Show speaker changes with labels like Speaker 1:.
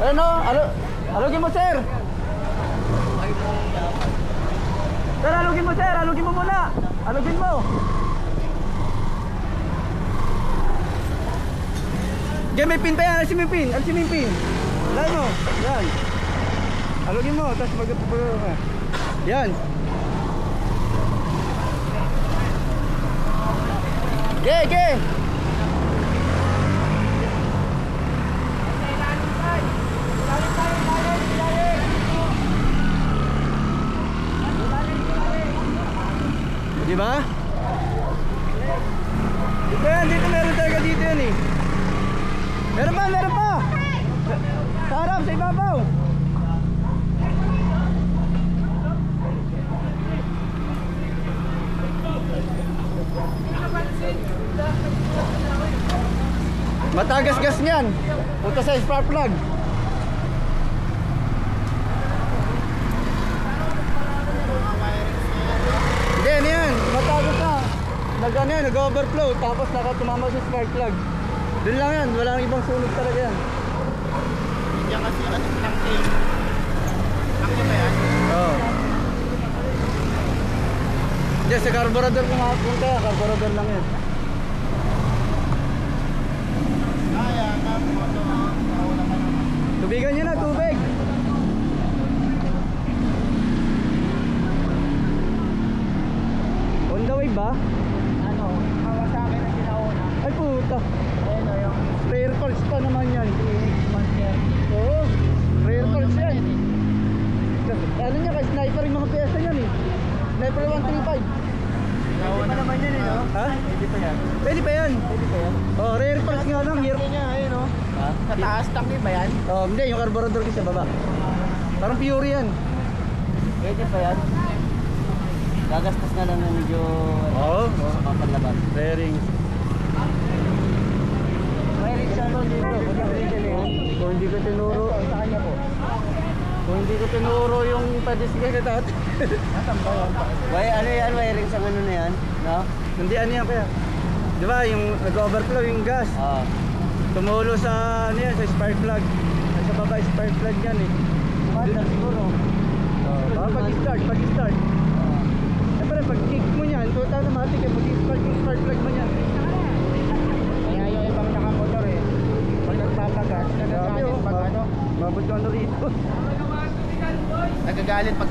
Speaker 1: Ano? Alugin mo, sir. Sir, alugin mo, sir. Alugin mo muna. Alugin mo. Diyan may pin pa yan. Alisin mo yung pin. Alisin mo yung pin. Lahat mo. Yan. Alugin mo. Tapos mag-pagpagpag ka. Yan. Ge. Diba? Dito meron talaga dito yan eh. Meron pa. Sa harap, sa ibabaw. Matagas-gas niyan. Punta sa spark plug. Hindi, ano yan? Matagas na. Nag-overflow. Tapos tumama sa spark plug. Doon lang yan. Walang ibang sunog talaga yan.
Speaker 2: Yan kasi tangke. Tangke ba yan?
Speaker 1: Oo. Diyan sa carburetor kung makapunta yan. Carburetor lang yan. Tubigan nyo na, tubig. On the way ba?
Speaker 2: Ano? Hawa sa akin ang ginauna.
Speaker 1: Ay puta.
Speaker 2: Ayun o yung
Speaker 1: Rare calls pa naman yan.
Speaker 2: monster.
Speaker 1: Oo, rare calls yan. Ano niya, kay sniper yung mga pyesa yan eh. Sniper 135.
Speaker 2: Pwede pa naman yan eh, no?
Speaker 1: Ha?
Speaker 2: Pwede pa yan.
Speaker 1: Pwede pa yan.
Speaker 2: Pwede pa yan.
Speaker 1: Oh, rare calls nga lang.
Speaker 2: Tangke niya, ayun o.
Speaker 1: Ha?
Speaker 2: Sa taas tangke ba yan?
Speaker 1: Oh, hindi, yung carburetor ko sa baba. Parang pure yan.
Speaker 2: Pwede pa yan. Gagastos na lang ng medyo
Speaker 1: Oo.
Speaker 2: sa papanlabas.
Speaker 1: Bearings.
Speaker 2: May rin siya doon dito.
Speaker 1: Kung hindi ko tinuro,
Speaker 2: Sa kanya po.
Speaker 1: kung hindi ko tinuro yung padisgay na tat.
Speaker 2: Natambayan pa.
Speaker 3: May ano yan, wiring sa ano na yan, no?
Speaker 1: Hindi ano yan kaya. Di ba yung nag-overflow yung gas.
Speaker 3: Oo.
Speaker 1: Tumulo sa ano yan, sa spark plug. Sa baba spark plug yan eh.
Speaker 2: Manda siguro.
Speaker 1: Pag-start. Siyempre pag kick mo yan, automatic eh, pag-spark yung spark plug mo yan.
Speaker 2: Kaya yung ibang nakamotor eh. Pag nagpapagas, nagagalit pag ano.
Speaker 1: Mabot ka na rito.
Speaker 2: Nagagalit pag